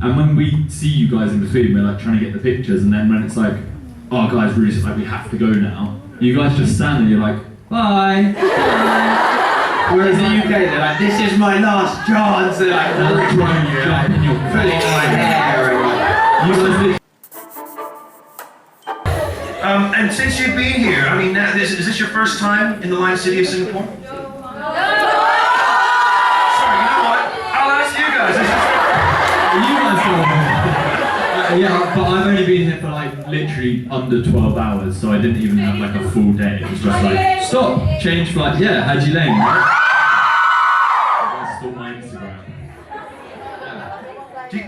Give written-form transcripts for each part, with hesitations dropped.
And when we see you guys in between, we're like trying to get the pictures, and then when it's like, oh guys, really, like we have to go now, you guys just stand and you're like, bye. Whereas in the UK, they're like, this is my last chance. They're like, trying you like, and you're pulling my hair. And since you've been here, I mean, is this your first time in the Lion City of Singapore? No. Sorry, you know what? I'll ask you guys. You guys go. Yeah, but I've only been here for like literally under 12 hours, so I didn't even have like a full day. It was just like, stop, change flight. Yeah, Haji Lane, right? I stole my Instagram.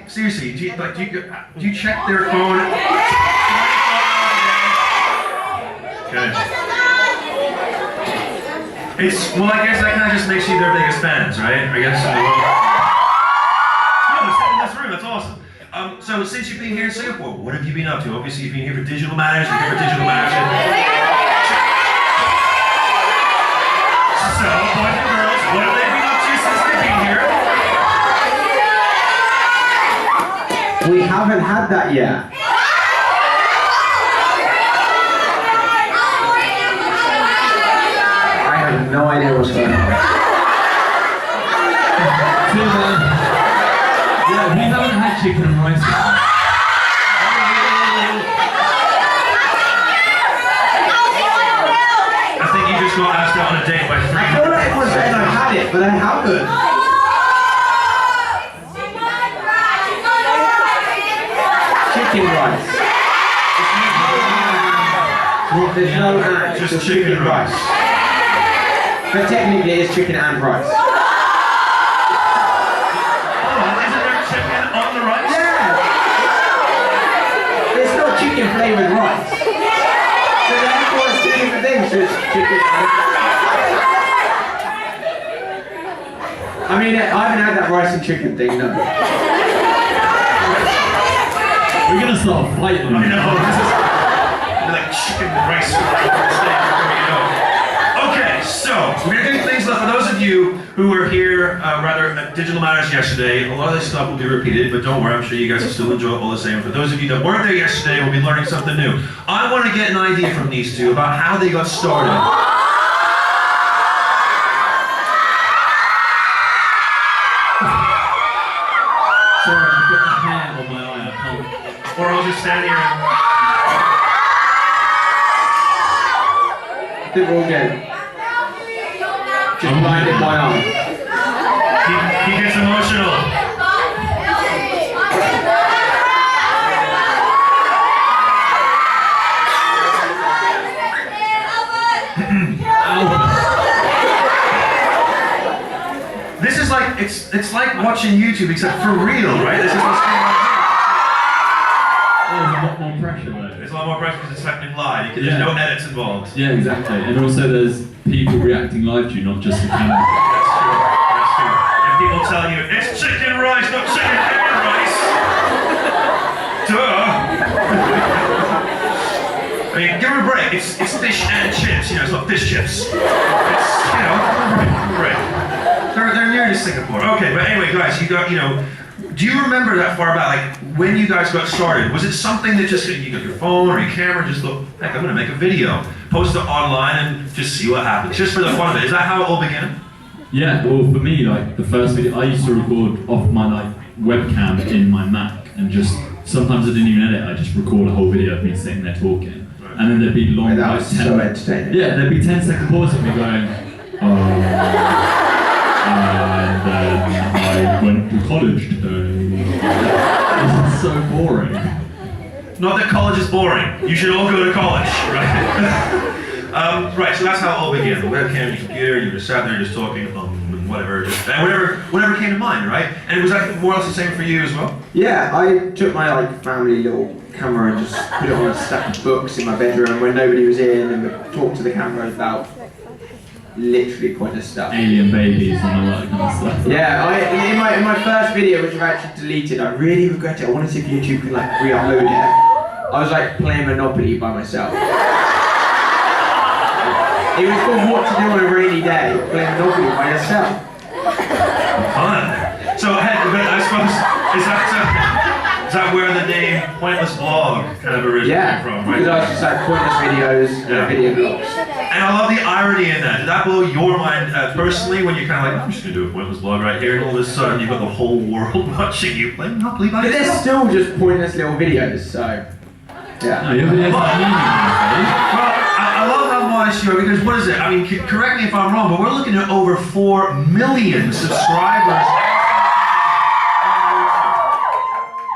Seriously, do you check their phone? Okay. Well, I guess that kind of just makes you their biggest fans, right? I guess. No, they're in this room. That's awesome. So since you've been here in Singapore, what have you been up to? Obviously, you've been here for digital matters. You're here for digital matters. So, boys and girls, what have they been up to since they've been here? We haven't had that yet. I have no idea what's going on. Yeah, we haven't had chicken and rice. I think you just got asked out on a date by 3. I feel like everyone's saying I've had it, but I haven't. Chicken rice. There's no and, just chicken and rice. But technically it's chicken and rice. Chicken flavoured rice. So therefore it's two different things. So it's chicken I mean, I haven't had that rice and chicken thing, no. We're gonna start fighting. I know. This is like chicken and rice. Okay, so we're gonna do things left. For those of you who were here, rather at Digital Matters yesterday, a lot of this stuff will be repeated, but don't worry, I'm sure you guys will still enjoy it all the same. For those of you that weren't there yesterday, we'll be learning something new. I want to get an idea from these two about how they got started. Sorry, I've got a hair on my eye, I can't. Or I'll just stand here and... I think we're all good. Just blinded my eye. He gets emotional. This is like, it's like watching YouTube, except for real, right? This is what's going on. There's a lot more pressure though. There's a lot more pressure because it's happening live. There's no edits involved. Yeah, exactly. And also there's people reacting live to you, not just the camera. That's true. That's true. And people tell you, it's chicken rice, not chicken and rice. Duh. I mean, give her a break. It's fish and chips. You know, it's not fish chips. It's, you know, right. They're near to Singapore. Okay, but anyway, guys, you got, you know, do you remember that far back, like when you guys got started? Was it something that just, you got your phone or your camera and just thought, heck, I'm gonna make a video, post it online and just see what happens, just for the fun of it? Is that how it all began? Yeah, well for me, like the first video, I used to record off my like webcam in my Mac and just, sometimes I didn't even edit, I just record a whole video of me sitting there talking. Right. And then there'd be long, that like was so entertaining. Yeah, there'd be 10-second pause of me going, and then I went to college today. This is so boring. Not that college is boring. You should all go to college, right? Right, so that's how it all began. The webcam, your computer, you just sat there just talking, and whatever, whatever came to mind, right? And was that more or less the same for you as well? Yeah, I took my like family little camera and just put it on a stack of books in my bedroom when nobody was in, and talked to the camera about literally pointless stuff. Alien babies and all that kind of stuff. Yeah, in my first video, which I've actually deleted, I really regret it. I want to see if YouTube can like re-upload it. I was like playing Monopoly by myself. It was called What to Do on a Rainy Day, playing Monopoly by yourself. Fun. So, hey, but I suppose, is that Is that where the name Pointless Blog kind of originated from, right? Because I was just like pointless videos and video blogs. And I love the irony in that. Did that blow your mind personally when you're kind of like, I'm just going to do a Pointless Blog right here, and all of a sudden you've got the whole world watching you play Monopoly by But they're yourself? still just pointless little videos, so yeah. No, your videos are meaningless, Well, I love how modest you are, because what is it? I mean, correct me if I'm wrong, but we're looking at over 4 million subscribers.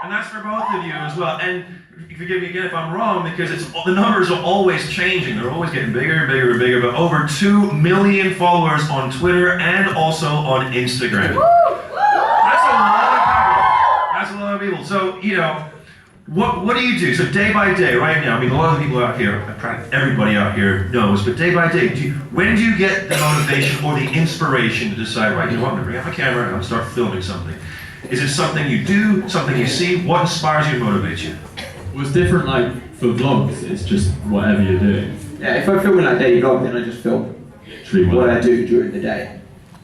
And that's for both of you as well. And forgive me again if I'm wrong, because the numbers are always changing. They're always getting bigger and bigger and bigger, but over 2 million followers on Twitter and also on Instagram. That's a lot of people. That's a lot of people. So, you know, what do you do? So day by day, right now, I mean, a lot of the people out here, everybody out here knows, but day by day, when do you get the motivation or the inspiration to decide, right, you know what, I'm going to bring out my camera and I'm going to start filming something? Is it something you do, something you see? What inspires you and motivates you? Well, it's different, like, for vlogs, it's just whatever you're doing. Yeah, if I'm filming like daily vlog, then I just film what I do during the day.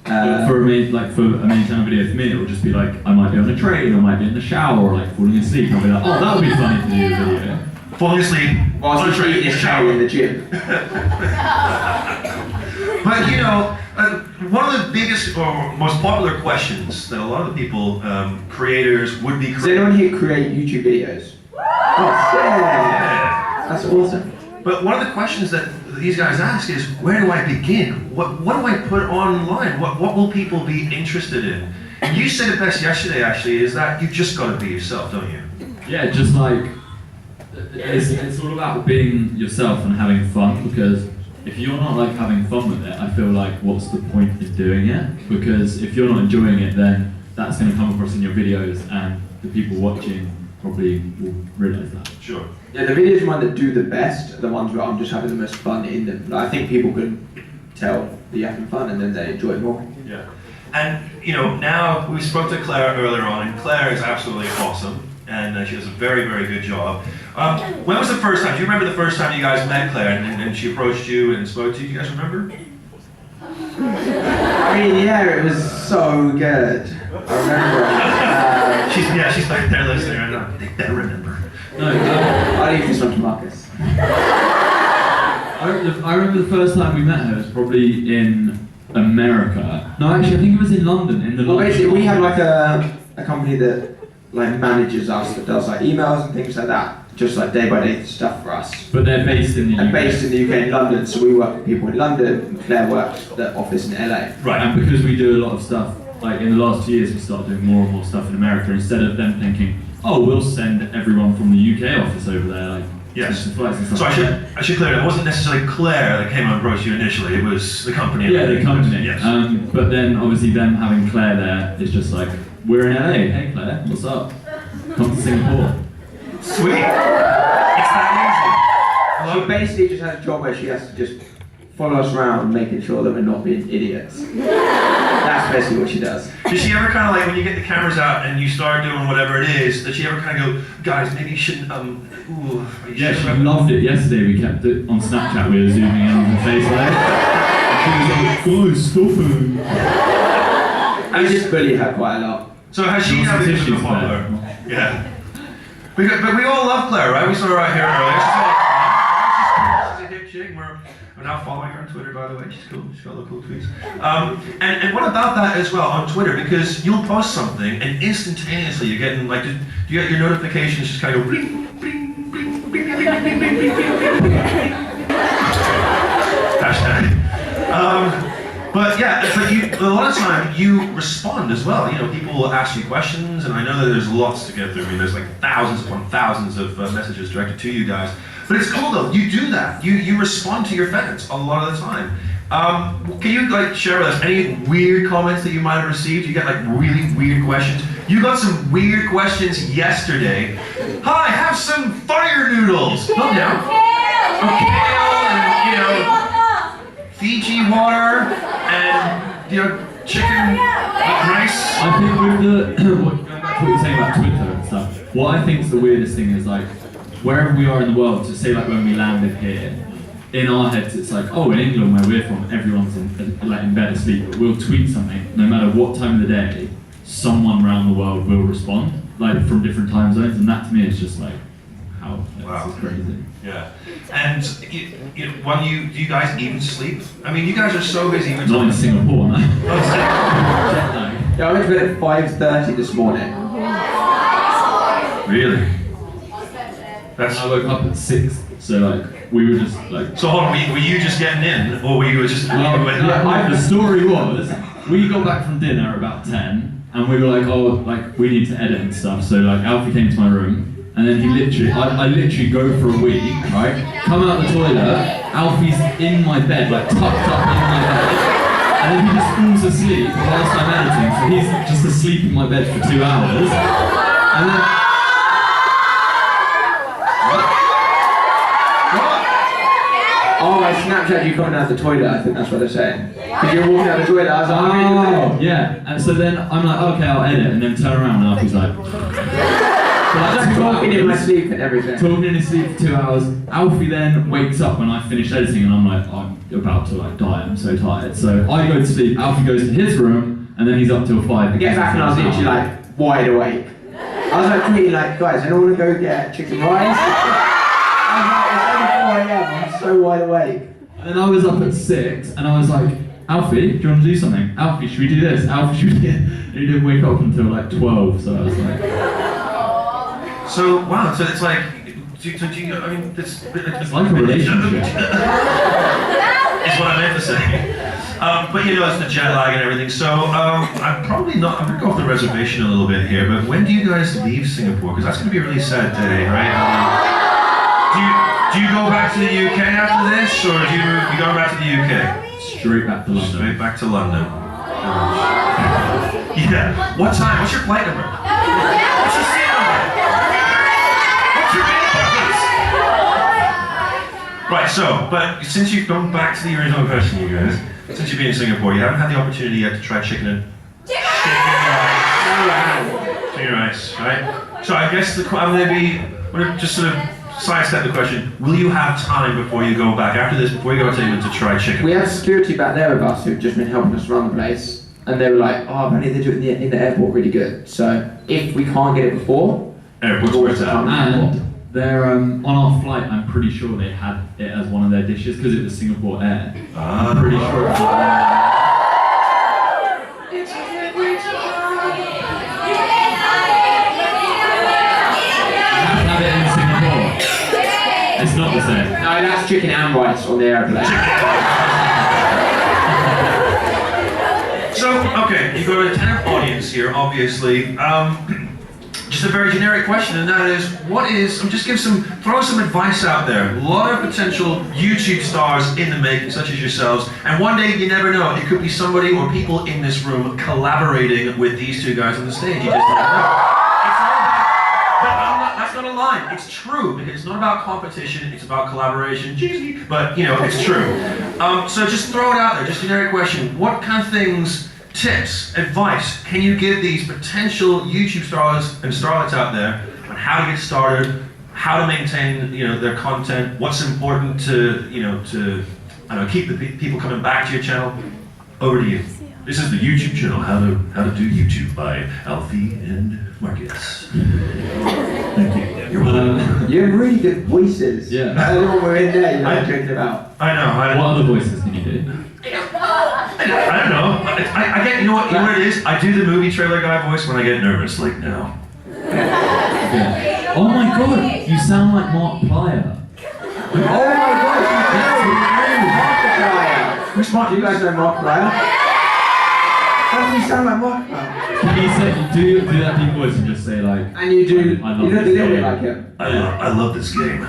For a main channel video for me, it will just be like, I might be on a train, or I might be in the shower, or like falling asleep, and I'll be like, oh, that would be funny to do a video. Falling asleep Whilst on a I'm train eating a shower in the gym. But you know, one of the biggest or most popular questions that a lot of the people, creators, would-be Does anyone creators... here create YouTube videos? Oh, yeah! That's awesome. But one of the questions that these guys ask is, where do I begin? What do I put online? What will people be interested in? And you said it best yesterday, actually, is that you just got to be yourself, don't you? Yeah, just like, it's all about being yourself and having fun, because if you're not like having fun with it, I feel like what's the point in doing it? Because if you're not enjoying it, then that's going to come across in your videos, and the people watching probably will realise that. Sure. Yeah, the videos mine that do the best are the ones where I'm just having the most fun in them. Like, I think people can tell that you're having fun and then they enjoy it more. Yeah. And, you know, now we spoke to Claire earlier on, and Claire is absolutely awesome, and she does a very, very good job. When was the first time? Do you remember the first time you guys met Claire and she approached you and spoke to you? Do you guys remember? I mean, yeah, it was so good. I remember. She's back there listening right now. They better remember. No, I'll leave this one to Marcus. I remember the first time we met her was probably in America. No, actually, I think it was in London. Well, basically, we have like a company that like manages us, that does like emails and things like that, just like day by day stuff for us. But they're based in the UK. And based in the UK in London, so we work with people in London, and Claire works at the office in LA. Right, and because we do a lot of stuff, like in the last 2 years, we started doing more and more stuff in America, instead of them thinking, oh, we'll send everyone from the UK office over there, like, yes. to flights and stuff. So I should clear it. It wasn't necessarily Claire that came and approached you initially. It was the company. Yeah, the company. Yes. But then obviously them having Claire there is just like, we're in LA. Hey Claire, what's up? Come to Singapore. Sweet. It's that She basically just has a job where she has to just follow us around, making sure that we're not being idiots. That's basically what she does. Does she ever kind of like, when you get the cameras out and you start doing whatever it is, does she ever kind of go, guys, maybe you shouldn't, Yeah, she loved it. Yesterday we kept it on Snapchat, we were zooming in on the face like, and she was like, guys, stop it. I just bully her quite a lot. So has she There now was some become tissues popular? there. Yeah. But we all love Claire, right? We saw her right here earlier. She's a hip chick. We're now following her on Twitter, by the way. She's cool. She's got a lot of cool tweets. And what about that as well on Twitter? Because you'll post something and instantaneously you're getting like, you get your notifications just kind of go bling, bling, bling, bling, bling, bling, bling, bling, bling, bling. Hashtag. But yeah, a lot of time you respond as well. You know, people will ask you questions, and I know that there's lots to get through. I mean, there's like thousands upon thousands of messages directed to you guys. But it's cool though. You do that. You respond to your fans a lot of the time. Can you like share with us any weird comments that you might have received? You get like really weird questions. You got some weird questions yesterday. Hi, have some fire noodles. Calm down. Kale and you know. Fiji water and chicken rice. I think with going back to what you're saying about Twitter and stuff, what I think is the weirdest thing is like, wherever we are in the world, to say like when we landed here, in our heads it's like, oh, in England where we're from, everyone's in bed asleep, but we'll tweet something, no matter what time of the day, someone around the world will respond. like from different time zones, and that to me is just like, how Wow. this is crazy. Yeah. And do you guys even sleep? I mean, you guys are so busy. Not in Singapore, no. Oh, Jet lag. Yeah, I went to bed at 5:30 this morning. really? I woke up at 6, so like we were just like. So hold on, were you just getting in, or were you just? The story was we got back from dinner about 10, and we were like, oh, like we need to edit and stuff. So like Alfie came to my room. And then he literally, I literally go for a week, right? Come out the toilet, Alfie's in my bed, like tucked up in my bed. And then he just falls asleep whilst I'm editing, so he's just asleep in my bed for 2 hours. And then... What? Oh, I Snapchat you coming out the toilet, I think that's what they're saying. Because you're walking out the toilet, I was like, Oh, yeah. And so then I'm like, okay, I'll edit, and then turn around and Alfie's like... I was like talking in my sleep and everything. Talking in his sleep for 2 hours. Alfie then wakes up when I finish editing, and I'm like, I'm about to like die. I'm so tired. So I go to sleep. Alfie goes to his room, and then he's up till 5. I get back and I was literally like wide awake. I was like tweeting like, guys, anyone want to go get chicken rice? I was like, it's only 4 AM. I'm so wide awake. And then I was up at 6, and I was like, Alfie, do you want to do something? Alfie, should we do this? Alfie, should we do it? And he didn't wake up until like 12. So I was like. So wow, so it's like, I mean, it's like a relationship. Is what I meant to say. But you know, it's the jet lag and everything. So I'm gonna go off the reservation a little bit here. But when do you guys leave Singapore? Because that's gonna be a really sad day, right? Do you go back to the UK after this, or do you go back to the UK? Straight back to London. Straight back to London. Yeah. What time? What's your flight number? What's your seat number? Right, so, but since you've gone back to the original question, you guys, since you've been in Singapore, you haven't had the opportunity yet to try chicken rice, right? So I guess I'm going to just sort of sidestep the question, will you have time before you go back, after this, before you go to England to try chicken? We have security back there with us who've just been helping us run the place, and they were like, oh, apparently they do it in the airport really good. So if we can't get it before, Airport's where it's at. And they're on our flight, I'm pretty sure they had it as one of their dishes because it was Singapore Air. I'm pretty sure it was. Have it in Singapore. It's not the same. no, that's chicken and rice on the airplane. So, okay, you've got a tenor audience here, obviously. Just a very generic question, and that is, throw some advice out there. A lot of potential YouTube stars in the making, such as yourselves, and one day, you never know, it could be somebody or people in this room collaborating with these two guys on the stage. You just never know. That's not a lie. It's true, because it's not about competition, it's about collaboration. Cheesy, but you know, it's true. So just throw it out there, just a generic question. What kind of things, tips, advice can you give these potential YouTube stars and starlets out there on how to get started, how to maintain, you know, their content, what's important to, you know, to, I don't know, keep the people coming back to your channel? Over to you. This is the YouTube channel, How to Do YouTube by Alfie and Marcus. Thank you. You're welcome. You have really good voices. Yeah. I don't know what we're in there, you know what I'm talking about. I know. What other voices can you do? I don't know. I get, you know what it is? I do the movie trailer guy voice when I get nervous, like now. Yeah. Oh my god, you sound like Mark Plyer. Oh my god, Which Mark? do you guys know Mark Plyer? How do you sound like Mark Plyer? Can you say, do that deep voice and just say like... And you do, you I look a love this little bit game. like him. I love this game.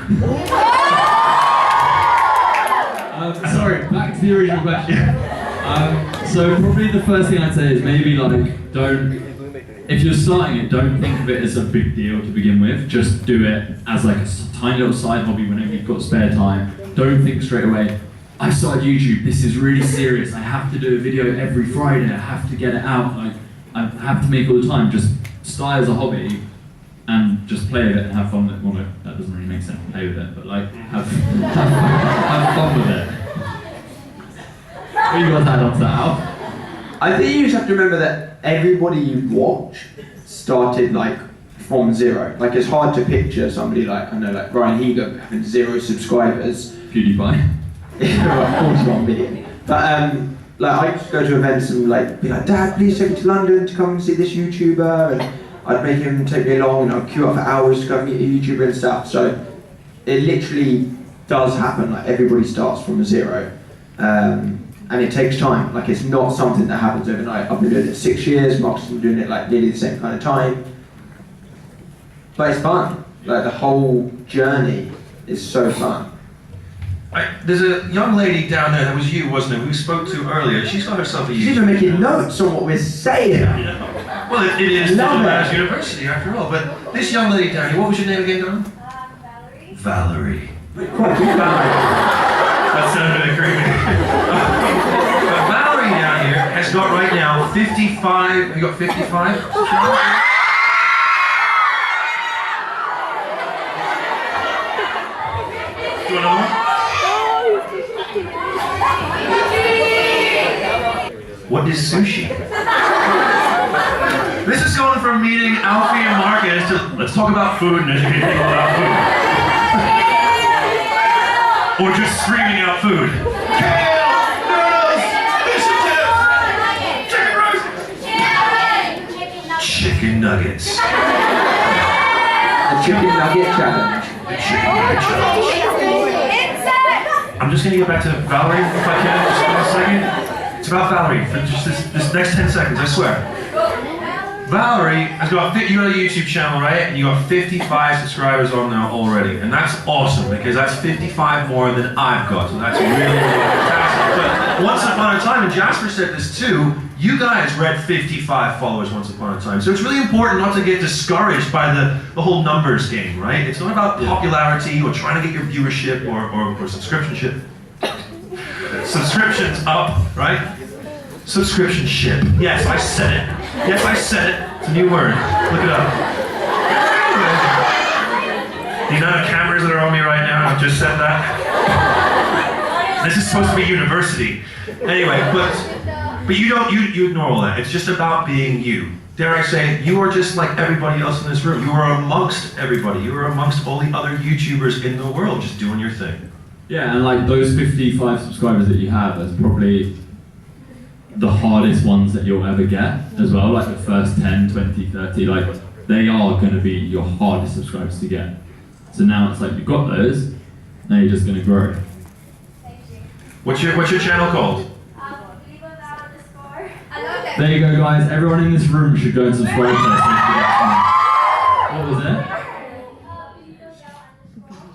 Sorry, back to the original question. So probably the first thing I'd say is maybe like if you're starting it, don't think of it as a big deal to begin with. Just do it as like a tiny little side hobby whenever you've got spare time. Don't think straight away, I started YouTube, this is really serious, I have to do a video every Friday, I have to get it out, like I have to make all the time. Just start as a hobby and just play with it and have fun with it. Well, no, that doesn't really make sense, play with it, but like have fun with it. What you got to add on to that, Alf? I think you just have to remember that everybody you watch started like from zero. Like it's hard to picture somebody like, I know, like Ryan Higa having 0 subscribers. PewDiePie. Yeah, 41 million. But like I used to go to events and like be like, Dad, please take me to London to come and see this YouTuber, and I'd make him take me along and I'd queue up for hours to go meet a YouTuber and stuff. So it literally does happen. Like everybody starts from 0, and it takes time. Like it's not something that happens overnight. I've been doing it 6 years. Marcus has been doing it like nearly the same kind of time. But it's fun. Like the whole journey is so fun. There's a young lady down there, that was you, wasn't it, who we spoke to earlier. She's got herself a She's YouTube. even making notes on what we're saying. Well, it is Digital Matters University after all. But this young lady down here, what was your name again, darling? Valerie. That sounded a bit creepy. But Valerie down here has got right now 55. You got 55? Do you want another one? What is sushi? This is going from meeting Alfie and Marcus to let's talk about food and educate people about food. Or just screaming out food. Kale, noodles, fish and chips, chicken nuggets. The chicken nugget challenge. The chicken nugget challenge. I'm just gonna get back to Valerie if I can, just for a second. It's about Valerie for just this next 10 seconds, I swear. Valerie has got, you got a YouTube channel, right? And you got 55 subscribers on now already. And that's awesome because that's 55 more than I've got. So that's really, really fantastic. But once upon a time, and Jasper said this too, you guys read 55 followers once upon a time. So it's really important not to get discouraged by the whole numbers game, right? It's not about popularity or trying to get your viewership or subscriptionship. Subscriptions up, right? Subscription ship. Yes, I said it. Yes, I said it. It's a new word. Look it up. The amount of cameras that are on me right now, I've just said that. This is supposed to be university. Anyway, but you ignore all that. It's just about being you. Dare I say, you are just like everybody else in this room. You are amongst everybody. You are amongst all the other YouTubers in the world, just doing your thing. Yeah, and like those 55 subscribers that you have is probably the hardest ones that you'll ever get as well. Like the first 10, 20, 30, like they are going to be your hardest subscribers to get. So now it's like you've got those, now you're just going to grow. What's your channel called? There you go, guys. Everyone in this room should go and subscribe to us. What was it?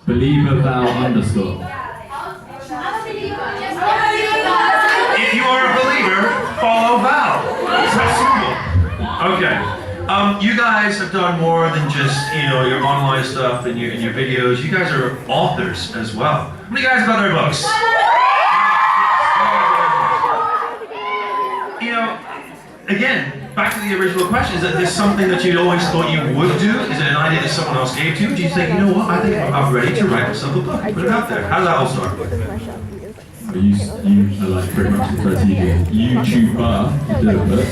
Believer_Val_. If you are a believer, follow Val. It's that simple. Okay. You guys have done more than just, your online stuff and your videos. You guys are authors as well. How many guys have got their books? Again, back to the original question, is that this something that you'd always thought you would do? Is it an idea that someone else gave to you? Do you think, I think I'm ready to write myself a book? Put it out there. How did that all start? You are like pretty much the first YouTuber to do a book.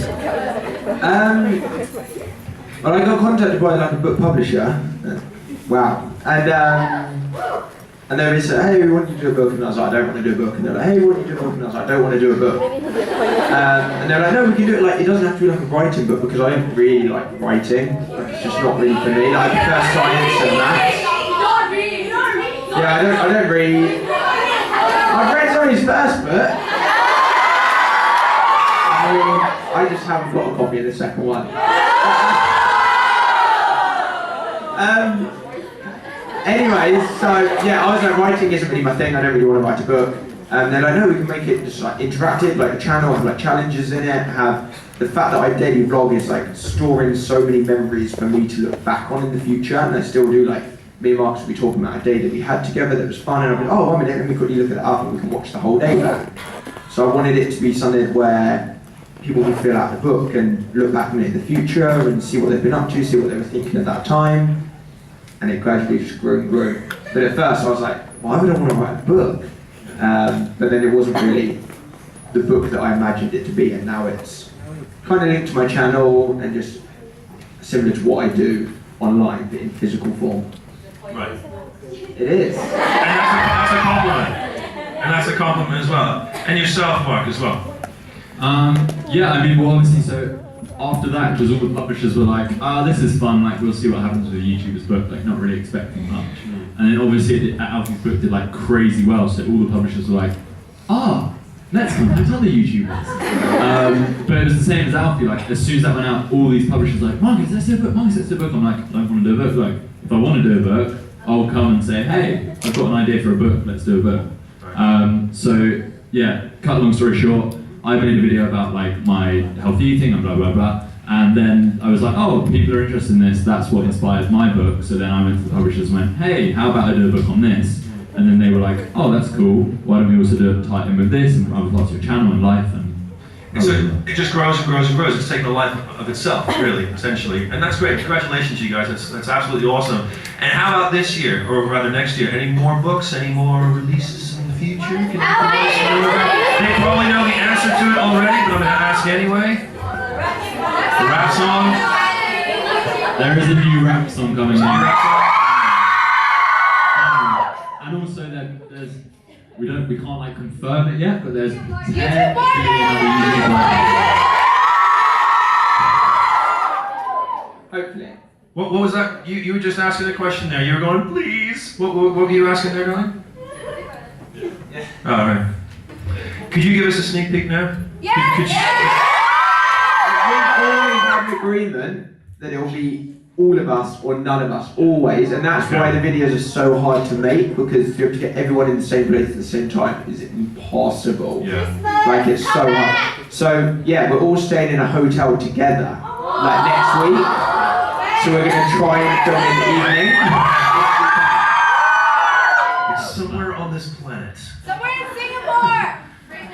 Well, I got contacted by like a book publisher. Wow. And they would say, hey, we want you to do a book, and I was like, I don't want to do a book. And they're like, hey, we want you to do a book, and I was like, I don't want to do a book. And they're like, no, we can do it, like, it doesn't have to be like a writing book, because I don't really like writing. Like, it's just not really for me. Like, I prefer science and maths. Yeah, I don't read. I've read some of his first book. I just haven't got a copy of the second one. Anyways, so yeah, I was like, writing isn't really my thing, I don't really want to write a book. And they're like, no, we can make it just like interactive, like a channel, have like challenges in it, have the fact that I daily vlog is like storing so many memories for me to look back on in the future, and I still do. Like, me and Marcus will be talking about a day that we had together that was fun, and I'll be like, oh, 1 minute, let me quickly look at it up and we can watch the whole day back. So I wanted it to be something where people can fill out the book and look back on it in the future and see what they've been up to, see what they were thinking at that time. And it gradually just grew and grew. But at first I was like, why would I want to write a book? But then it wasn't really the book that I imagined it to be, and now it's kind of linked to my channel and just similar to what I do. online, but in physical form. Right. It is. And that's a compliment. And that's a compliment as well. And yourself, Mark, as well. Yeah, I mean, well, obviously, so after that, because all the publishers were like, this is fun, like, we'll see what happens with a YouTuber's book, like, not really expecting much. And then obviously, Alfie's book did, like, crazy well, so all the publishers were like, let's contact other YouTubers. But it was the same as Alfie, like, as soon as that went out, all these publishers were like, Marcus, let's do a book, Marcus, let's do a book. I'm like, I don't want to do a book. Like, if I want to do a book, I'll come and say, hey, I've got an idea for a book, let's do a book. So, yeah, cut a long story short, I made a video about like my healthy eating and blah blah blah, and then I was like, oh, people are interested in this, that's what inspired my book. So then I went to the publishers and went, hey, how about I do a book on this? And then they were like, oh, that's cool, why don't we also do it tied in with this and other parts of your channel and life, and so it just grows and grows and grows. It's taking a life of itself, really, essentially. And that's great. Congratulations, you guys. That's absolutely awesome. And how about this year, or rather next year? Any more books? Any more releases in the future? Can you they probably know the answer to it already, but I'm going to ask anyway. The rap song. there is a new rap song coming out. And also there's we can't like confirm it yet, but there's 10 billion Hopefully. What was that? You were just asking a question there. You were going, please. What were you asking there, darling? Yeah. All right. Could you give us a sneak peek now? Yeah. Could you, We always have an agreement that it will be all of us or none of us, always, and that's why the videos are so hard to make, because you have to get everyone in the same place at the same time is impossible. Yeah. Like, it's so hard. So yeah, we're all staying in a hotel together, like next week. So we're gonna try and film in the evening. It's somewhere on this planet. Somewhere in Singapore! Oh my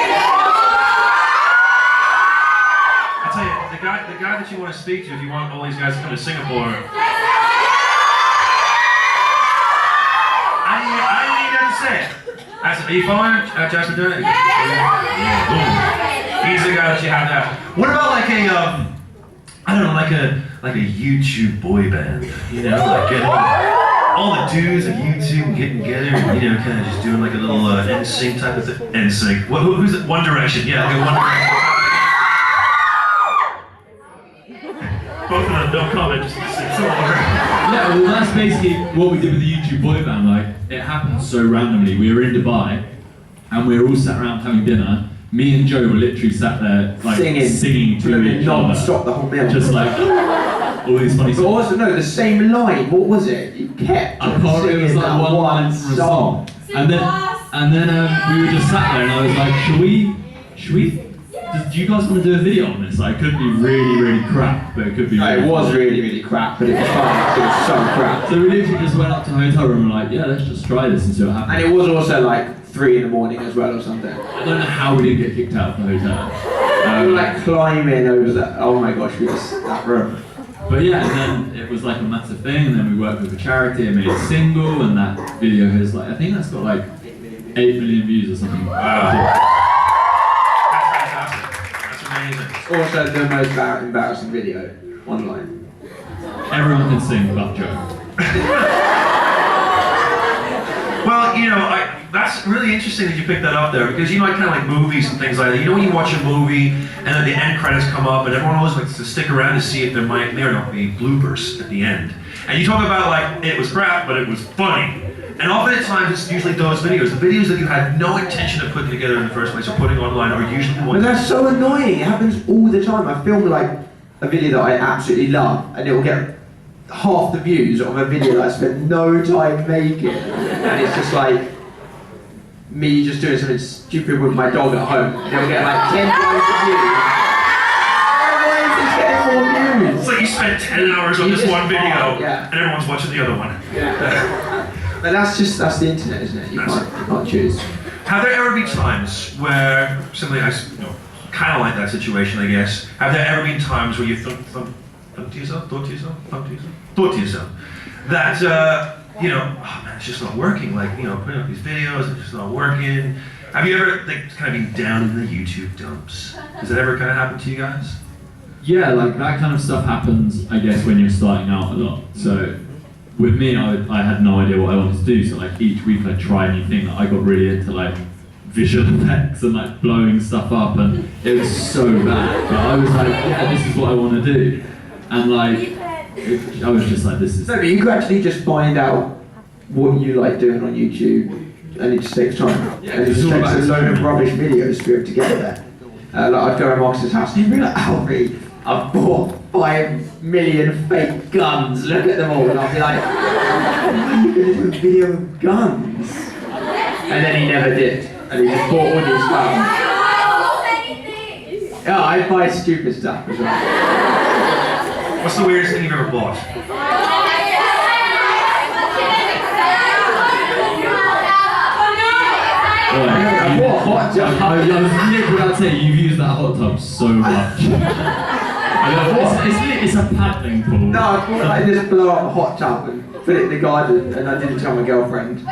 god, I'll tell you, the guy that you want to speak to, if you want all these guys to come to Singapore, I didn't need to say it. Are you following Jasmine doing it? Boom. He's the guy that you have now. What about like a, I don't know, like a YouTube boy band, you know, like getting all the dudes at YouTube getting together and, you know, kind of just doing like a little NSYNC type of thing. NSYNC. Who's it? One Direction. Yeah, like a One Direction. Both of them, no comment, just so Yeah, well that's basically what we did with the YouTube boy band. Like, it happened so randomly. We were in Dubai, and we were all sat around having dinner. Me and Joe were literally sat there, like, singing to each other. Non-stop the whole meal. Just like, all these funny But songs. also, no, the same line, what was it? You kept I can't remember, it was singing like that one line from a song. And then we were just sat there, and I was like, should we, do you guys want to do a video on this? Like, it could be really, really crap, but it could be No, really it was fun. really, really crap, but it was fun. It was so crap. So we literally just went up to the hotel room and were like, yeah, let's just try this and see what happens. And it was also like 3 in the morning as well or something. I don't know how we didn't get kicked out of the hotel. We were like climbing over that, oh my gosh, that room. But yeah, and then it was like a massive thing, and then we worked with a charity and made a single, and that video is like, I think that's got like 8 million views or something. Wow. That's fantastic. That's amazing. Also the most embarrassing video online. Everyone can sing but Joe. Well, you know, that's really interesting that you picked that up there, because you know, kind of like movies and things like that. You know, when you watch a movie and then the end credits come up, and everyone always likes to stick around to see if there may or not be bloopers at the end. And you talk about like it was crap, but it was funny. And oftentimes it's usually those videos, the videos that you had no intention of putting together in the first place or putting online, are usually the But ones. that's so annoying, it happens all the time. I film like a video that I absolutely love, and it will get half the views of a video that I spent no time making. And it's just like me just doing something stupid with my dog at home. And it'll get like 10 times the views. Why is this getting more views? It's like you spent 10 hours on You this just one video, can't, yeah. and everyone's watching the other one. Yeah. But that's the internet, isn't it? You can't choose. Have there ever been times where something, kind of like that situation, I guess, have there ever been times where you thought to yourself, that, you know, oh man, it's just not working, like, you know, putting up these videos, it's just not working. Have you ever, like, kind of been down in the YouTube dumps? Has that ever kind of happened to you guys? yeah, like that kind of stuff happens, I guess, when you're starting out a lot. So with me, I had no idea what I wanted to do. So like each week I'd try a new thing. Like, I got really into like visual effects and like blowing stuff up, and it was so bad. But I was like, yeah, this is what I want to do. And like, I was just like, this is... No, but you could actually just find out what you like doing on YouTube, and it just takes time. Yeah, and it just takes a load of rubbish videos to be able to get there. Like I'd go to Marcus's house and he'd be like, Alfie, I've bought 5 million fake guns, look at them all. And I'd be like, what are you going to do a video of guns? And then he never did. And he just bought all these guns. Yeah, I buy stupid stuff as well. What's the weirdest thing you've ever bought? I was literally about to say, you've used that hot tub so much. It's a paddling pool. No, I bought like this blow up hot tub and put it in the garden, and I didn't tell my girlfriend.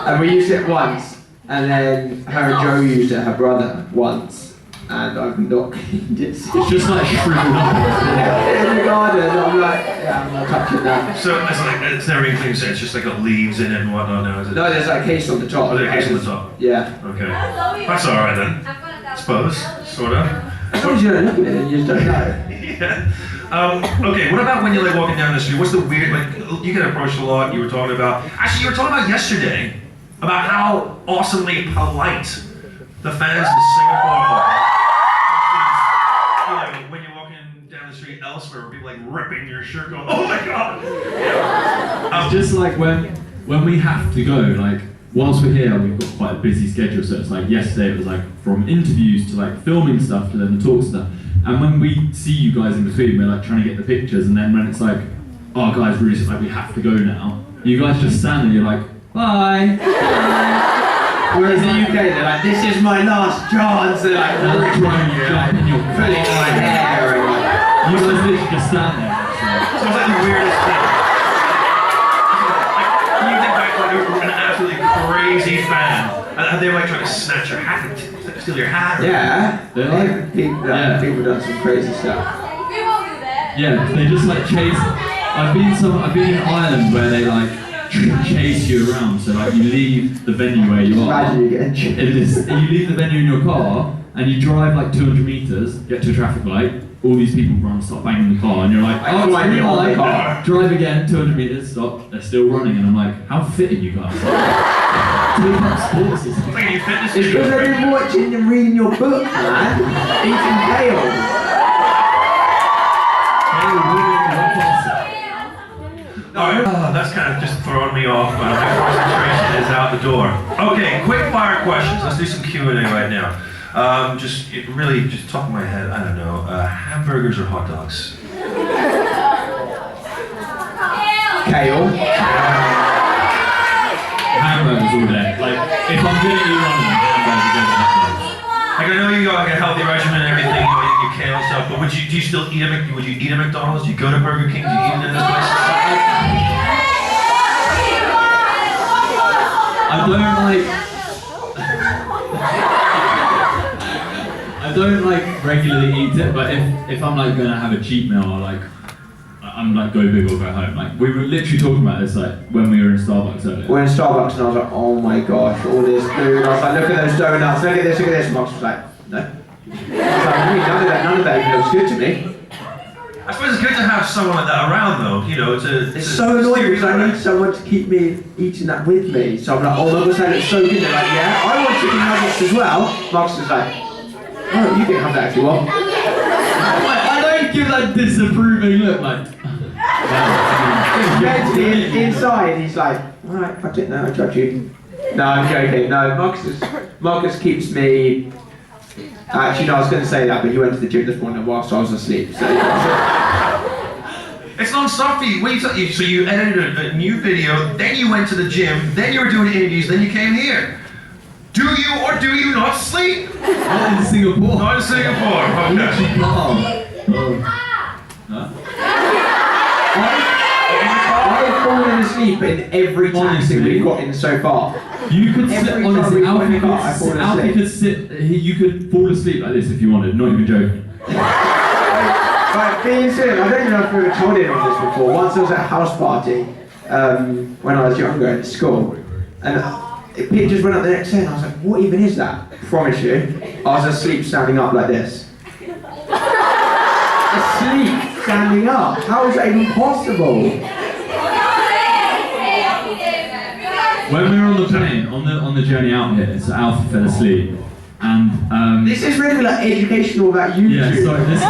And we used it once, and then her and Joe used it, her brother, once, and I've not cleaned it. It's just like shriveled up. In the garden, I'm like, yeah, I'm not touching that. So it's never been clean, so it's just like got leaves in it and whatnot now, is it? No, there's like a case on the top. Oh, there's a case on the top? Yeah. Okay. That's alright then. I suppose. Sort of. As long as you don't look at it, you just don't know. Yeah. Okay, what about when you're like walking down the street? What's the weird, like, you get approached a lot, you were talking about yesterday about how awesomely polite the fans in Singapore are. When you're walking down the street elsewhere, where people like ripping your shirt going, oh my god! It's just like when we have to go, like, whilst we're here, we've got quite a busy schedule, so it's like yesterday it was like from interviews to like filming stuff to then the talk stuff. And when we see you guys in between, we're like trying to get the pictures, and then when it's like, oh guys, really, like we have to go now, you guys just stand there, you're like, bye. Whereas in the UK, they're like, this is my last chance. They're like, trying to jump in your pulling my hair. And like, you guys literally just stand there. So it's like the weirdest thing. Like, you think back to like an absolutely crazy fan, and they like trying to snatch your hat and steal your hat. yeah, They're like, people done some crazy stuff. We won't do that. yeah, they just like chase. I've been in Ireland where they like chase you around. So like you leave the venue where you are. Imagine you getting chased. You leave the venue in your car and you drive like 200 meters, get to a traffic light. All these people run, stop banging the car, and you're like, oh, it's green light. Drive again, 200 meters, stop. They're still running, and I'm like, how fit are you guys? Take up sports. It's like a new fitness It's because I've been watching and reading your book, man. Eating kale. That's kind of just throwing me off. My concentration is out the door. Okay, quick fire questions. Let's do some Q&A right now. Just top of my head, I don't know. Hamburgers or hot dogs? Kale. Hamburgers all day. Like, if I'm gonna eat one of them, hamburgers are hot dogs. Like, I know you got like a healthy regimen and everything, you kale and stuff, but do you still eat would you eat at McDonald's? Do you go to Burger King? Do you eat in those places? I don't like regularly eat it, but if I'm like gonna have a cheat meal, or like I'm like go big or go home. Like we were literally talking about this like when we were in Starbucks earlier. We're in Starbucks and I was like, oh my gosh, all this food. I was like, look at those donuts, look at this, look at this. Marcus was like, no. I was like, none of that even looks good to me. I suppose it's good to have someone like that around though, you know, It's so annoying because I need someone to keep me eating that with me. So I'm like, oh, Marcus, that looks so good. They're like, yeah, I want chicken nuggets as well. Marcus was like, oh, you can have that if you want. I don't give that disapproving look like. Inside, he's like, alright, fuck it, no, I judge you. No, I'm joking. No, Marcus keeps me. Actually, no, I was going to say that, but he went to the gym this morning whilst I was asleep. So. It's non-stop for you. So you edited a new video, then you went to the gym, then you were doing interviews, then you came here. Do you or do you not sleep? Not in Singapore. Not in Singapore. Okay. I've fallen asleep asleep in every taxi Honestly. we've got in so far. You could sit, Every time honestly, we got in Alfie the car, I fall could, Alfie asleep. could sit, you could fall asleep like this if you wanted, not even joking. Right, being serious, I don't even know if we ever told anyone this before. Once I was at a house party when I was younger at school, and pictures went up the next day, and I was like, what even is that? I promise you, I was asleep standing up like this. Asleep standing up? How is that even possible? When we were on the plane, on the journey out here, so Alfie fell asleep, and This is really like educational about YouTube. yeah, sorry, this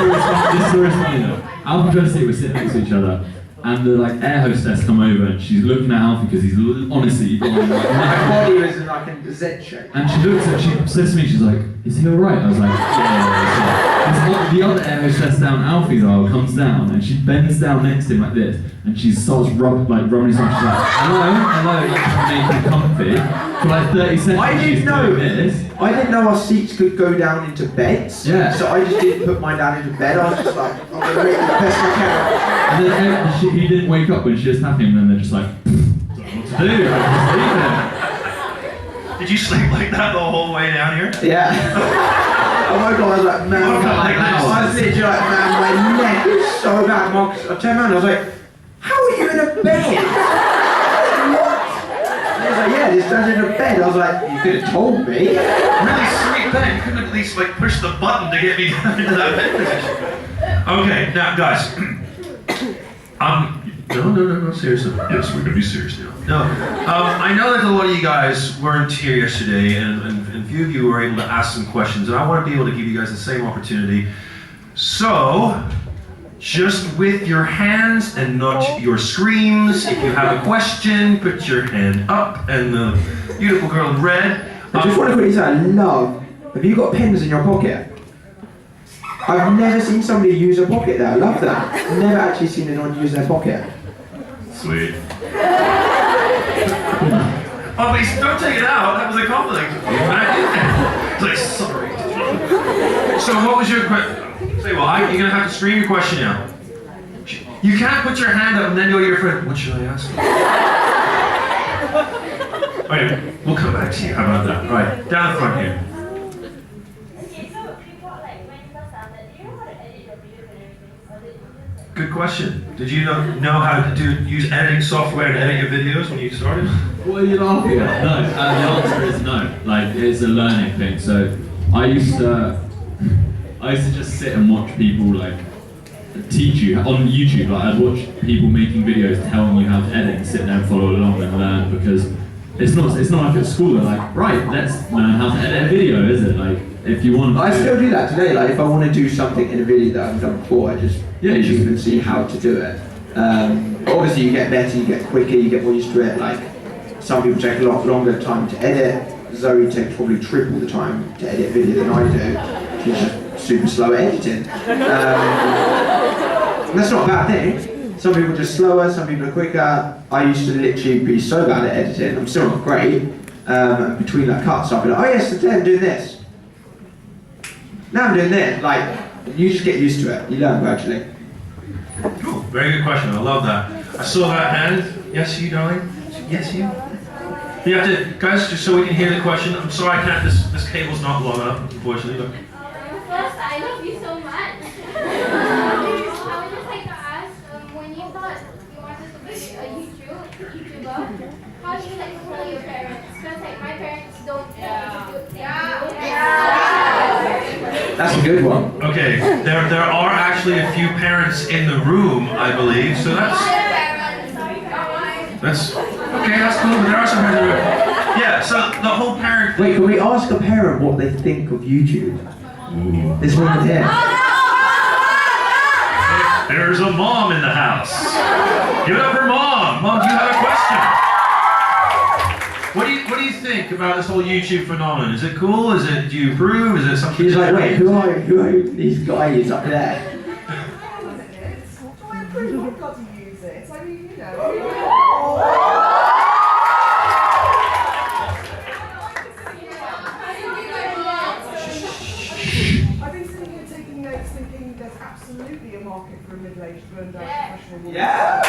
story is funny though. Alfie fell asleep, we're sitting next to each other, and the like air hostess come over and she's looking at Alfie because he's honestly gone like My body was in like a Z shape. and she looks at, she says to me, she's like, is he alright? I was like, yeah. The other air hostess down Alfie's aisle comes down and she bends down next to him like this and she starts rubbing his arm. She's like, hello, like trying to make him comfy. For like 30 seconds I she's didn't know doing this. I didn't know our seats could go down into beds. Yeah. So I just didn't put mine down into bed. I was just like, I'm gonna make it the best I can. And then he didn't wake up when she was tapping him and then they're just like, don't know what to do, I'm just sleeping. Did you sleep like that the whole way down here? Yeah. Oh my god, I was like, man, Oh God, like I was literally like, man, my neck is so bad. Marcus, I turned around and I was like, how are you in a bed? What? And he was like, yeah, this turns into a bed. I was like, you could have told me. Really sweet bed. You couldn't at least like push the button to get me down into that bed position. Okay, now guys. No, seriously. Yes, we're gonna be serious now. No, I know that a lot of you guys weren't here yesterday, and a few of you were able to ask some questions, and I want to be able to give you guys the same opportunity. So, just with your hands and not your screams, if you have a question, put your hand up, and the beautiful girl in red. I just want to quickly say, have you got pens in your pocket? I've never seen somebody use a pocket there. I love that. I've never actually seen anyone use their pocket. Sweet. Oh, please don't take it out. That was a compliment. It's like, sorry. So, what was your question? Say, well, you're gonna have to scream your question out. You can't put your hand up and then go to your friend. What should I ask? Okay, we'll come back to you. How about that? Right, down the front here. Good question. Did you know how to use editing software to edit your videos when you started? What are you laughing at? No, the answer is no. Like, it's a learning thing. So, I used to just sit and watch people like teach you on YouTube. Like, I'd watch people making videos telling you how to edit and sit there and follow along and learn, because it's not like at school. They're like, right, let's learn how to edit a video, is it? Like, if you want. I still do that today. Like, if I want to do something in a video that I've done before, I just YouTube and see how to do it. Obviously, you get better, you get quicker, you get more used to it. Like, some people take a lot longer time to edit. Zoe takes probably triple the time to edit a video than I do. She's just super slow at editing. And that's not a bad thing. Some people are just slower, some people are quicker. I used to literally be so bad at editing. I'm still not great. Between that cuts, I'll be like, oh yes, today I'm doing this. Now I'm doing this. Like, you just get used to it. You learn gradually. Cool. Very good question. I love that. I saw that hand. Yes, you, darling. Yes, you. You have to, guys, just so we can hear the question. I'm sorry I can't. This cable's not long enough, unfortunately. But. First, I love you so much. I would just like to ask, when you thought you wanted to be a YouTuber, how do you like to tell your parents? Because like my parents don't That's a good one. Okay, there are actually a few parents in the room, I believe. So that's okay. That's cool. But there are some parents in the room. Yeah. So the whole parent. Wait, can we ask a parent what they think of YouTube? Ooh. This one here. There's a mom in the house. Give it up for mom. Mom, do you have a question? What do you think about this whole YouTube phenomenon? Is it cool? Do you approve? Is it something? She's like, wait, who are these guys up there? I approve. I've got to use it. I mean, you know. I've been sitting here taking notes, thinking there's absolutely a market for a middle-aged, burned-out professional woman. Yeah.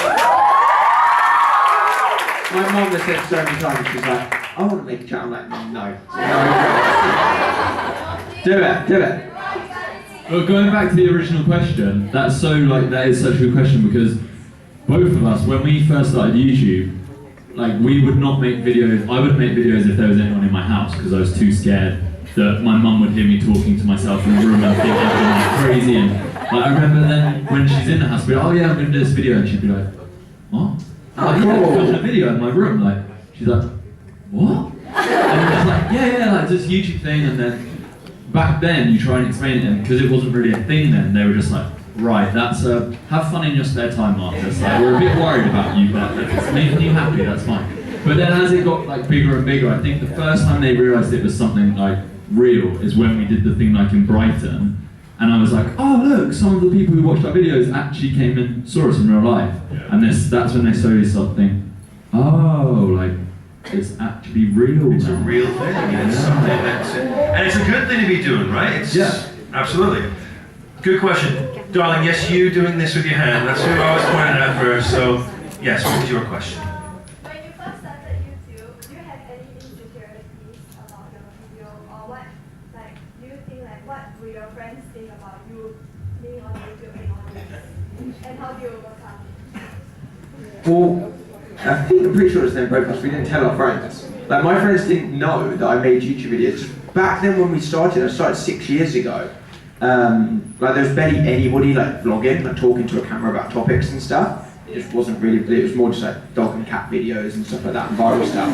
My mum has said so many times, she's like, I want to make a channel. I'm like, no. Do it. Well, going back to the original question, that is such a good question because both of us, when we first started YouTube, like we would not make videos. I wouldn't make videos if there was anyone in my house because I was too scared that my mum would hear me talking to myself in the room and think I'd been like crazy. And like, I remember then when she's in the house, I'd be like, oh yeah, I'm going to do this video, and she'd be like, what? I'm filming a video in my room. Like, she's like, what? And it's like, yeah, like this YouTube thing. And then back then, you try and explain it, and because it wasn't really a thing then, they were just like, right, that's have fun in your spare time, Marcus. Like, we're a bit worried about you, but if it's making you happy, that's fine. But then as it got like bigger and bigger, I think the first time they realised it was something like real is when we did the thing like in Brighton. And I was like, oh look, some of the people who watched our videos actually came and saw us in real life. And that's when they slowly started thinking, oh, like, it's actually real. It's a real thing, and it's something and it's a good thing to be doing, right? Absolutely. Good question. Darling, yes, you doing this with your hand. That's who I was pointing at first, so yes, what was your question? When you first started YouTube, do you have any insecurities about your video, or what, like, do you think, like, what will your friends think about you being on YouTube and all this? And how do you overcome it? Well, I think I'm pretty sure it's them both of us. We didn't tell our friends. Like my friends didn't know that I made YouTube videos. Just back then when we started, I started 6 years ago. Like there was barely anybody like vlogging, like talking to a camera about topics and stuff. It just wasn't really. It was more just like dog and cat videos and stuff like that, and viral stuff.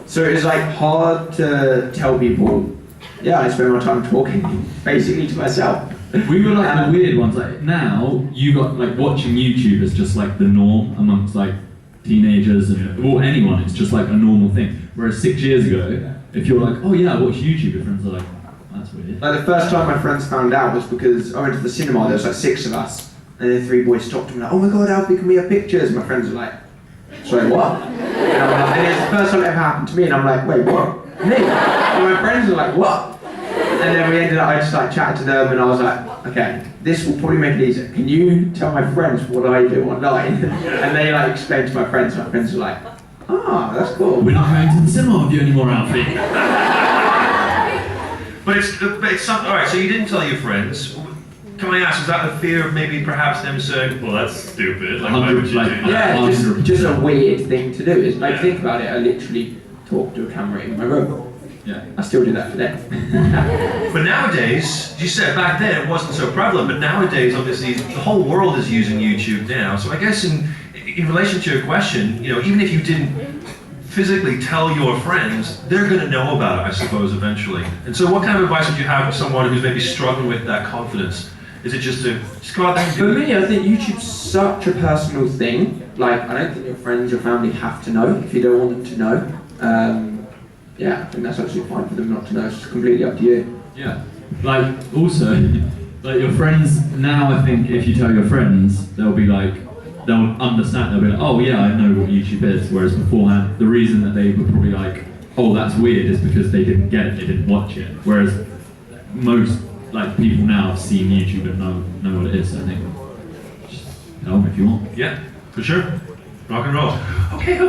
So it was like hard to tell people. Yeah, I spend my time talking basically to myself. We were like the weird ones. Like now, you got like watching YouTube is just like the norm amongst like teenagers and or anyone. It's just like a normal thing. Whereas 6 years ago, if you're like, oh yeah, I watch YouTube, your friends are like, oh, that's weird. Like the first time my friends found out was because I went to the cinema. There was like 6 of us, and then 3 boys stopped and were like, oh my god, Alfie, can we have pictures? And my friends were like, sorry, what? And I'm like, and it's the first time it ever happened to me, and I'm like, wait, what? Me? And my friends were like, what? And then we ended up, I just like chatted to them and I was like, okay, this will probably make it easier. Can you tell my friends what I do online? And they like explained to my friends were like, ah, that's cool. We're not going to the cinema with you anymore, Alfie. But it's something, alright, so you didn't tell your friends. Can I ask, is that a fear of maybe perhaps them saying, well that's stupid, like why would you do that? Yeah, just a weird thing to do. Is like, think about it, I literally talk to a camera in my room. Yeah. I still do that today. But nowadays, you said back then it wasn't so prevalent, but nowadays obviously the whole world is using YouTube now. So I guess in relation to your question, you know, even if you didn't physically tell your friends, they're going to know about it, I suppose, eventually. And so what kind of advice would you have for someone who's maybe struggling with that confidence? Is it just to go out there and do it? For me, I think YouTube's such a personal thing. Like, I don't think your friends, your family have to know if you don't want them to know. Yeah, I think that's absolutely fine for them not to know. It's completely up to you. Yeah. Like, also, like your friends, now I think if you tell your friends, they'll be like, they'll understand, they'll be like, oh yeah, I know what YouTube is. Whereas beforehand, the reason that they were probably like, oh that's weird is because they didn't get it, they didn't watch it. Whereas most like people now have seen YouTube and know what it is, so I think just tell them if you want. Yeah, for sure. Rock and roll. Okay, how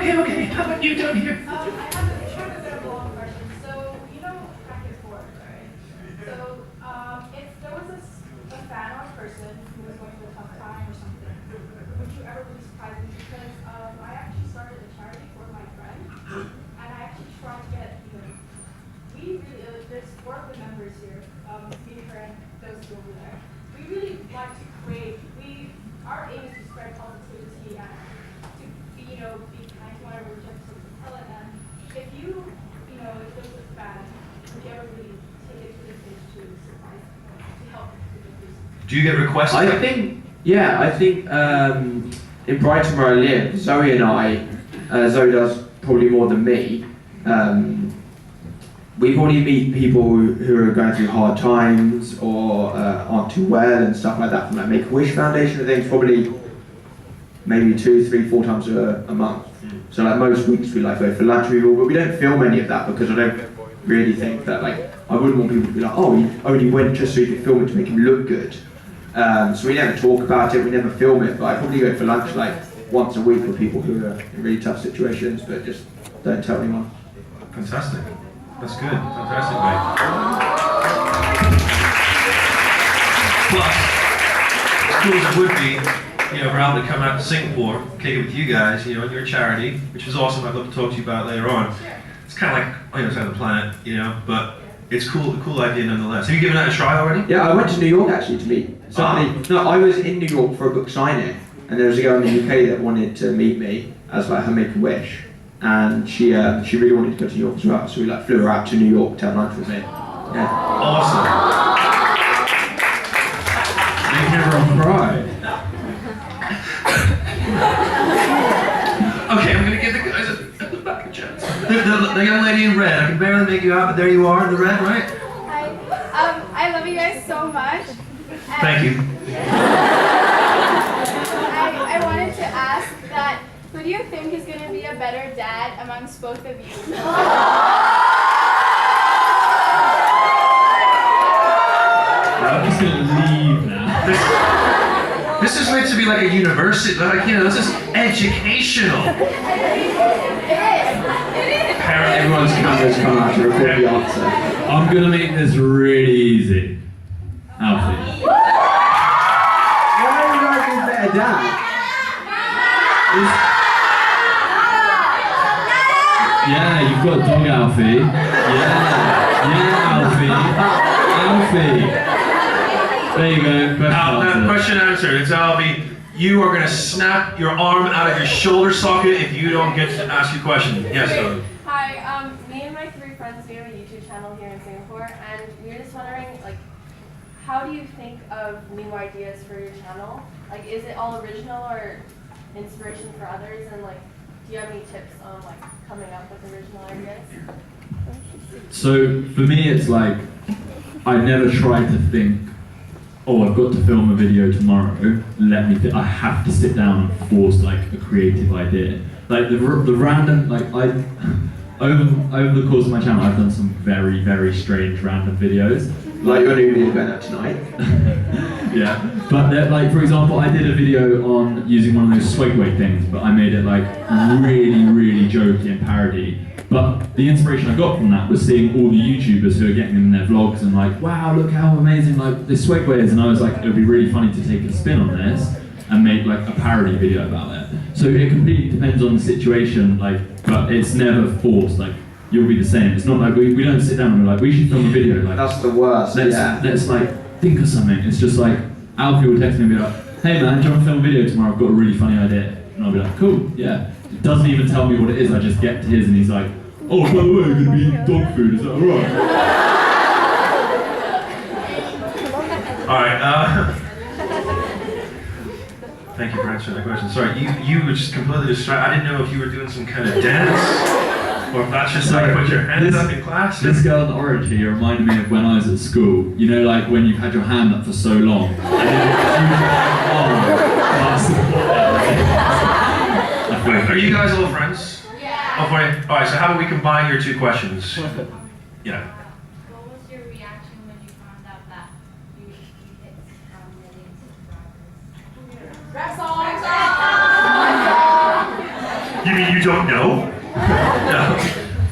about you down here? I have a short and very long question. So, you know back and forth, right? So, if there was a fan or a person who was going through a tough time or something, would you ever be surprised? Because I actually started a charity for my friend, and I actually tried to get, there's 4 of the members here, me, her, and those 2 over there. We really like to create, our aim is to spread positivity and to be, be kind to whatever we just tell it. And if if this was bad, would you ever really take it to the stage to surprise them, to help them? Do you get requests? I think in Brighton where I live, Zoe and I, Zoe does probably more than me, we probably meet people who are going through hard times or aren't too well and stuff like that from like Make-A-Wish Foundation and things, probably maybe 2, 3, 4 times a month. So like most weeks we like go for lunch with people, but we don't film any of that because I don't really think that like, I wouldn't want people to be like, oh, he only went just so you could film it to make him look good. So we never talk about it, we never film it, but I probably go for lunch like once a week with people who are in really tough situations, but just don't tell anyone. Fantastic. That's good. Fantastic, mate. Plus, as cool as it would be, you know, for Al to come out to Singapore, kick it with you guys, you know, in your charity, which is awesome. I'd love to talk to you about it later on. It's kind of like on the other side of the planet, you know, but it's cool, a cool idea nonetheless. Have you given that a try already? Yeah, I went to New York actually to meet somebody. No, I was in New York for a book signing, and there was a girl in the UK that wanted to meet me as like her make-a-wish, and she really wanted to go to New York as well, so we like flew her out to New York to have lunch with me. Yeah. Awesome. Make everyone cry. Okay, I'm gonna give the guys at the back a chance. The young lady in red, I can barely make you out, but there you are in the red, right? Hi. I love you guys so much. Thank you. I wanted to ask that, who do you think is going to be a better dad amongst both of you? I'm just gonna leave now. This is meant to be like a university, like, you know, this is educational. It is. Everyone's cameras come out to record the answer. I'm gonna make this really easy. Alfie. Why would I be a better dad? Yeah, you've got a dog, Alfie. Yeah, Alfie. There you go. Question answered. It's Alfie. You are going to snap your arm out of your shoulder socket if you don't get to ask your question. Yes, sir. Hi, me and my 3 friends, we have a YouTube channel here in Singapore, and we were just wondering, like, how do you think of new ideas for your channel? Like, is it all original or inspiration for others? And like, do you have any tips on like coming up with original ideas? So for me, it's like I never try to think, oh, I've got to film a video tomorrow. I have to sit down and force like a creative idea. Like the random, like over the course of my channel, I've done some very, very strange random videos. Like your new video going out tonight. Yeah, but like for example, I did a video on using one of those swagway things, but I made it like really, really jokey and parody. But the inspiration I got from that was seeing all the YouTubers who are getting them in their vlogs and like, wow, look how amazing like this swagway is, and I was like, it would be really funny to take a spin on this and make like a parody video about it. So it completely depends on the situation, like, but it's never forced. Like, you'll be the same. It's not like we don't sit down and we're like, we should film a video. Like, that's the worst. Let's like think of something. It's just like Alfie will text me and be like, hey man, do you want to film a video tomorrow? I've got a really funny idea. And I'll be like, cool, yeah. It doesn't even tell me what it is. I just get to his and he's like, oh, by the way, you're gonna be eating dog food. Is that alright? Alright, thank you for answering the question. Sorry, you were just completely distracted. I didn't know if you were doing some kind of dance, or if that's just like put your hands up in class. This girl in orange here reminded me of when I was at school. You know, like when you've had your hand up for so long. And Are you guys all friends? Yeah. Oh, funny. Alright, so how about we combine your 2 questions? Yeah. What was your reaction when you found out that you hit million subscribers? Rap song! You mean you don't know? No.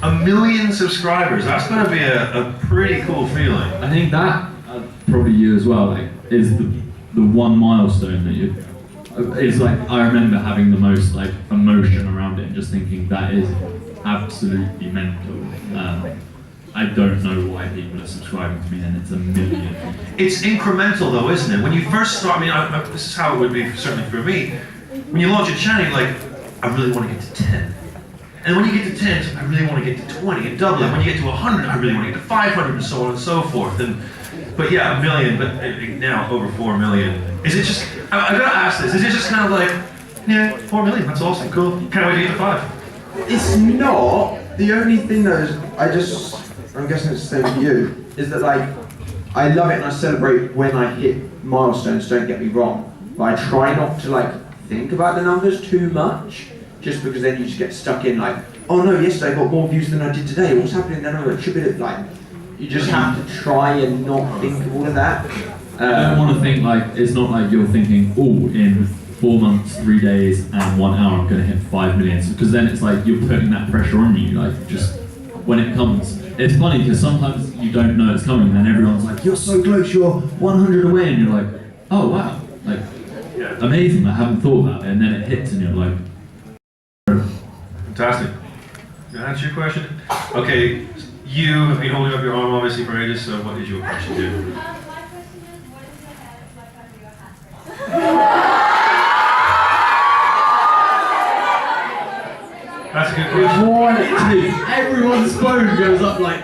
1 million subscribers. That's going to be a pretty cool feeling. I think that, probably you as well, like, is the one milestone that you. It's like, I remember having the most like emotion around it and just thinking that is absolutely mental. I don't know why people are subscribing to me and it's 1 million. It's incremental though, isn't it? When you first start, I mean, this is how it would be certainly for me. When you launch a channel, you're like, I really want to get to 10. And when you get to 10, I really want to get to 20 and double it. When you get to 100, I really want to get to 500 and so on and so forth. But yeah, 1 million, but now over 4 million. Is it just, I gotta ask this, is it just kind of like, yeah, 4 million, that's awesome, cool. Can't wait to get to 5. It's not. The only thing though is, I'm guessing it's the same for you, is that like, I love it and I celebrate when I hit milestones, don't get me wrong. But I try not to like, think about the numbers too much, just because then you just get stuck in like, oh no, yesterday I got more views than I did today, what's happening then? Oh, it should be like, you just have to try and not think of all of that. I don't want to think like, it's not like you're thinking, oh, in 4 months, 3 days, and 1 hour, I'm going to hit 5 million. Because then it's like you're putting that pressure on you, like just when it comes. It's funny because sometimes you don't know it's coming, and everyone's like, "You're so close, you're 100 away," and you're like, "Oh wow, like amazing! I haven't thought about it," and then it hits, and you're like, Fantastic. Did I answer your question? Okay, you have been holding up your arm obviously for ages, so what is your question, dude? My question is, what is your hair like under your hat? That's a good question. literally, everyone's phone goes up like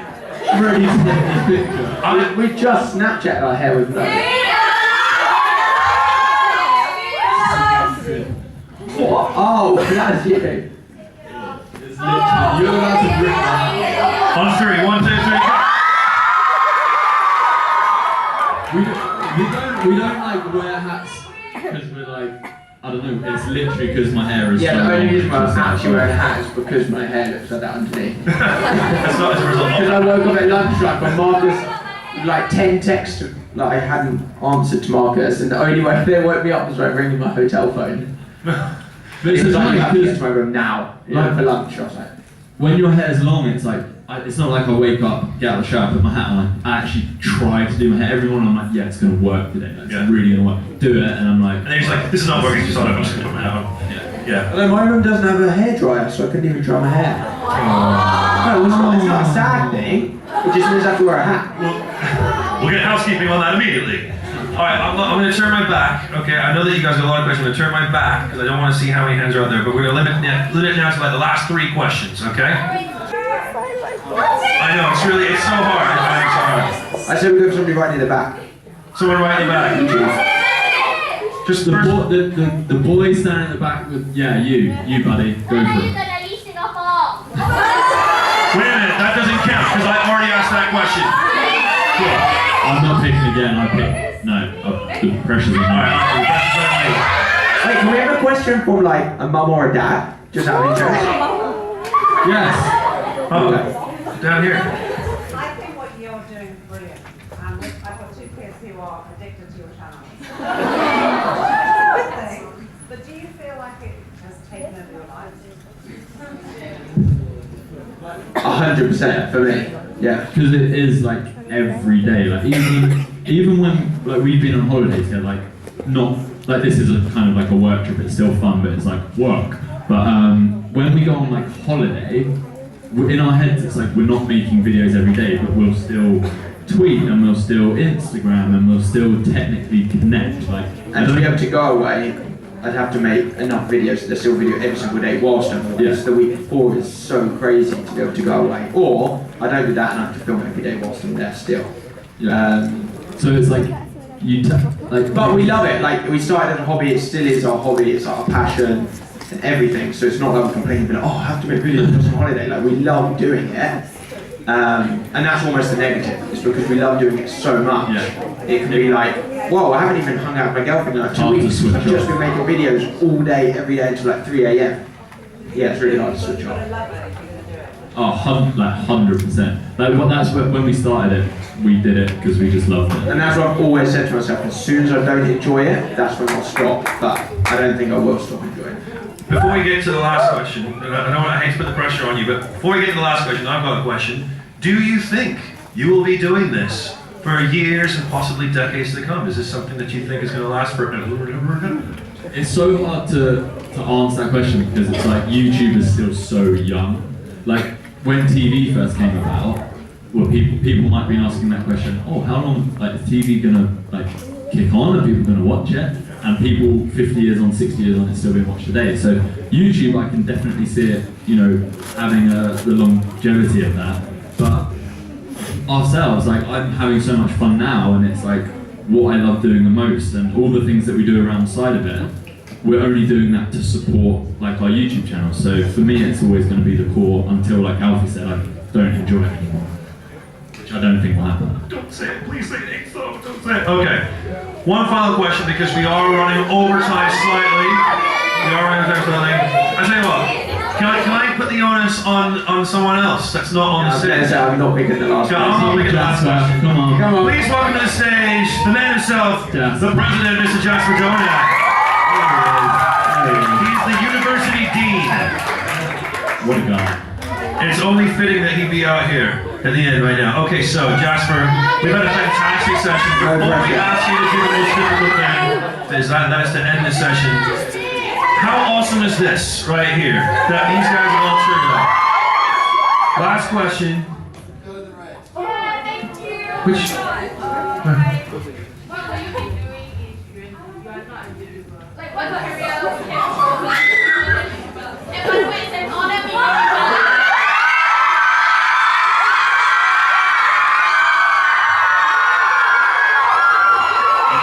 ready to take this picture. We just Snapchat our hair with that. What? Oh, that's you. It's literally, you're about to bring that. On three, 1, 2, 3. We don't like wear hats because we're like, I don't know, it's literally because my hair is Yeah, so the only long, reason why I'm it's just actually like- wearing a hat is because my hair looks like that underneath. That's not as a result Because I of woke up at lunchtime and Marcus, like 10 texts, like I hadn't answered to Marcus, and the only way they woke me up was like ringing my hotel phone. But it's It was like, funny you have to get because to my room now, Yeah. like for lunch. I was like, when your hair's long, it's like, it's not like I wake up, get out of the shower, put my hat on. I actually try to do my hair. Every morning I'm like, yeah, it's going to work today. Like, Yeah. It's really going to work. Do it, and I'm like, And then he's like, this is not working, just I'm just gonna put my hat on. yeah. Yeah. although my room doesn't have a hairdryer, so I couldn't even dry my hair. No, it's not a sad thing. It just means I have to wear a hat. We'll get housekeeping on that immediately. Alright, I'm going to turn my back. Okay, I know that you guys got a lot of questions. I'm going to turn my back because I don't want to see how many hands are out there, but we're going to limit it now to like the last 3 questions, okay? I know, it's so hard. It's so hard. I said we go for somebody right near the back. Someone right in the back. Just The, first. the boy standing at the back with, yeah, you buddy, go When are for you it. gonna leave Singapore? Wait a minute, that doesn't count because I already asked that question. Cool. I'm not picking again, I pick, no, the pressure's on me. Alright, that's me. Wait, can we have a question from like a mum or a dad? Just out of interest. Yes. Oh, down here. I think what you're doing is brilliant. I've got 2 kids who are addicted to your channel. But do you feel like it has taken over your life? 100% for me. Yeah. Because it is like every day, like even when like we've been on holiday together, like not like this is a kind of like a work trip, it's still fun, but it's like work. But when we go on like holiday, in our heads it's like we're not making videos every day, but we'll still tweet and we'll still Instagram and we'll still technically connect. Like And to be able to go away, I'd have to make enough videos so there's still video every single day whilst I'm away. Yeah. So the week before is so crazy to be able to go away. Or I don't do that and I have to film every day whilst I'm there still. so it's like like. But we love it. Like we started as a hobby, it still is our hobby, it's our passion and everything. So it's not like we're complaining, but like, oh, I have to make videos just on holiday. Like we love doing it. And that's almost the negative. It's because we love doing it so much. Yeah. It can be like, whoa, I haven't even hung out with my girlfriend in like 2 Hard to weeks. switch I've just off. been making videos all day, every day until like 3 a.m. Yeah, it's really hard to switch off. Oh, like 100%. Like that's when we started it, we did it because we just loved it. And that's what I've always said to myself, as soon as I don't enjoy it, that's when I'll stop. But I don't think I will stop enjoying it. Before we get to the last question, and I hate to put the pressure on you, but before we get to the last question, I've got a question. Do you think you will be doing this for years and possibly decades to come? Is this something that you think is going to last forever? It's so hard to answer that question because it's like YouTube is still so young. Like when TV first came about, well, people might be asking that question. Oh, how long like is TV gonna like kick on? Are people gonna watch it? And people 50 years on, 60 years on, it's still being watched today. So YouTube, I can definitely see it, you know, having the longevity of that. But ourselves, like I'm having so much fun now, and it's like what I love doing the most, and all the things that we do around the side of it, we're only doing that to support like our YouTube channel. So for me, it's always going to be the core until, like Alfie said, I don't enjoy it anymore, which I don't think will happen. Don't say it, please say it ain't so, don't say it. Okay, one final question because we are running overtime slightly. I tell you what, can I put the onus on someone else that's not on the I was going to stage? say, I'm not picking the last Yeah, I'm not one. picking the last Jasper, question. come on. Come on. Please welcome to the stage the man himself, Jasper. the president, Mr. Jasper Donak. only fitting that he be out here at the end right now. Okay, so Jasper, we've had a fantastic session. Before we ask you to do the most difficult thing, is that is to end the session. How awesome is this right here? That these guys are all turned up. Last question. Which?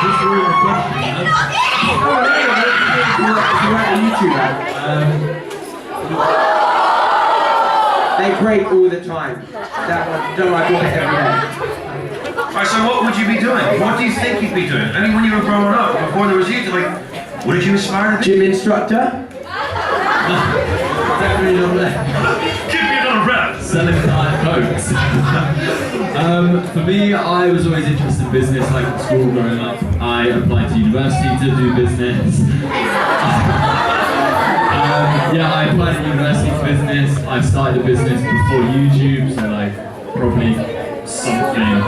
Just ruined the question, They break all the time. That one, don't I got it every day. Alright, so what would you be doing? What do you think you'd be doing? I mean, when you were growing up, before there was YouTube, like, what did you aspire to be? Gym instructor? Definitely not there. Give me another rep! Selling Diet Cokes. For me, I was always interested in business, like at school growing up. I applied to university to do business. I applied to university for business. I started a business before YouTube, so like probably something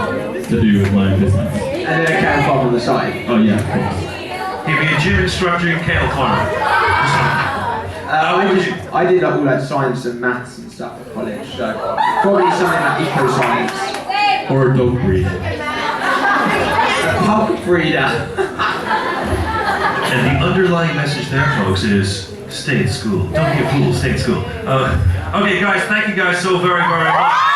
to do with my own business. And then a can farm on the side. Oh yeah, of course. He'd be a gym instructor in kale farm. I did like all that science and maths and stuff at college, so probably something like eco-science. Or a dog breeder. A pug breeder. And the underlying message there, folks, is stay in school. Don't be a fool, stay in school. Okay, guys, thank you guys so very, very much.